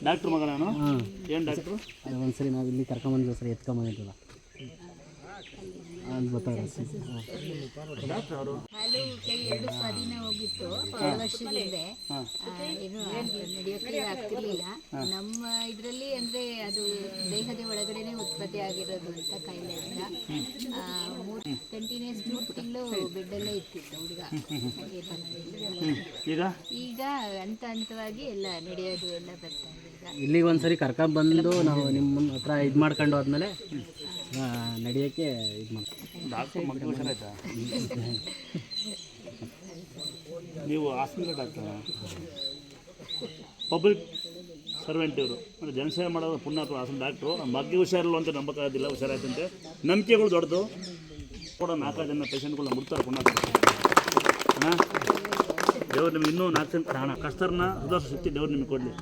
Doctor ಮಗ ನಾನು. ಏನು ಡಾಕ್ಟ್ರು? ಒಂದ್ಸರಿ ನಾವು ಇಲ್ಲಿ ಕರ್ಕೊಂಬಂದ್ವಿ ಸರ್, ಎತ್ಕೊಂಬಂದಿದ್ವಲ್ಲ ಅಲ್ಲಿ ಬರ್ತಾರೆ ಡಾಕ್ಟ್ರ್ ಅವರು. ಹಾಲು ಕೈ 2 ಸ್ವಾಧೀನ ಹೋಗಿತ್ತು 2 ವರ್ಷದಿಂದ. ಏನು ನಡೆಯೋಕ್ಕೆ ಆಗ್ತಿರ್ಲಿಲ್ಲ. ನಮ್ಮ ಇದರಲ್ಲಿ ಅಂದರೆ ಅದು ದೇಹದ ಒಳಗಡೆನೆ ಉತ್ಪತ್ತಿ ಆಗಿರೋದು ಅಂತ ಕಾಯಿಲೆ ಅಂತ. 3 ತಿಂಗಳು ಬೆಡ್ಡಲ್ಲೇ ಇರ್ತಿತ್ತು ಹುಡುಗ. ಈಗ ಹಂತವಾಗಿ ಎಲ್ಲ ನಡೆಯೋದು ಎಲ್ಲ ಬರ್ತಾ ಇದೆ. ಇಲ್ಲಿಗೆ ಒಂದ್ಸರಿ ಕರ್ಕೊಂಡ್ಬಂದು ನಾವು ನಿಮ್ಮ ಹತ್ರ ಇದು ಮಾಡ್ಕೊಂಡು ಆದಮೇಲೆ ನಡೆಯೋಕ್ಕೆ ಇದು ಮಾಡ್ತೀವಿ. ಡಾಕ್ಟ್ರು ಮಕ್ಕಳು ಹುಷಾರಾಯ್ತಾ? ನೀವು ಹಾಸ್ಪಿಟಲ್ ಡಾಕ್ಟರ್, ಪಬ್ಲಿಕ್ ಸರ್ವೆಂಟ್ ಇವರು, ಅಂದರೆ ಜನಸೇವೆ ಮಾಡೋದು ಪುಣ್ಯಾತ್ಮ ಹಾಸ್ಪಿಟಲ್ ಡಾಕ್ಟ್ರು. ಮಗ್ಗೆ ಹುಷಾರಿಲ್ಲ ಅಂತ ನಂಬಕ್ಕಾಗೋದಿಲ್ಲ, ಹುಷಾರಾಯ್ತಂತೆ. ನಂಬಿಕೆಗಳು ದೊಡ್ಡದು ಕೂಡ. 4 ಜನ ಪೇಷಂಟ್ಗಳನ್ನ ಮುಡ್ತಾರೆ ಪುಣ್ಯಾತ್ಮ. ದೇವ್ರು ನಿಮ್ಗೆ ಇನ್ನೂ 4 ಜನ ಹಣ ಕಷ್ಟರನ್ನ ಸುಧಾರಿಸೋ ಶಕ್ತಿ ದೇವ್ರು ನಿಮಗೆ ಕೊಡಲಿ.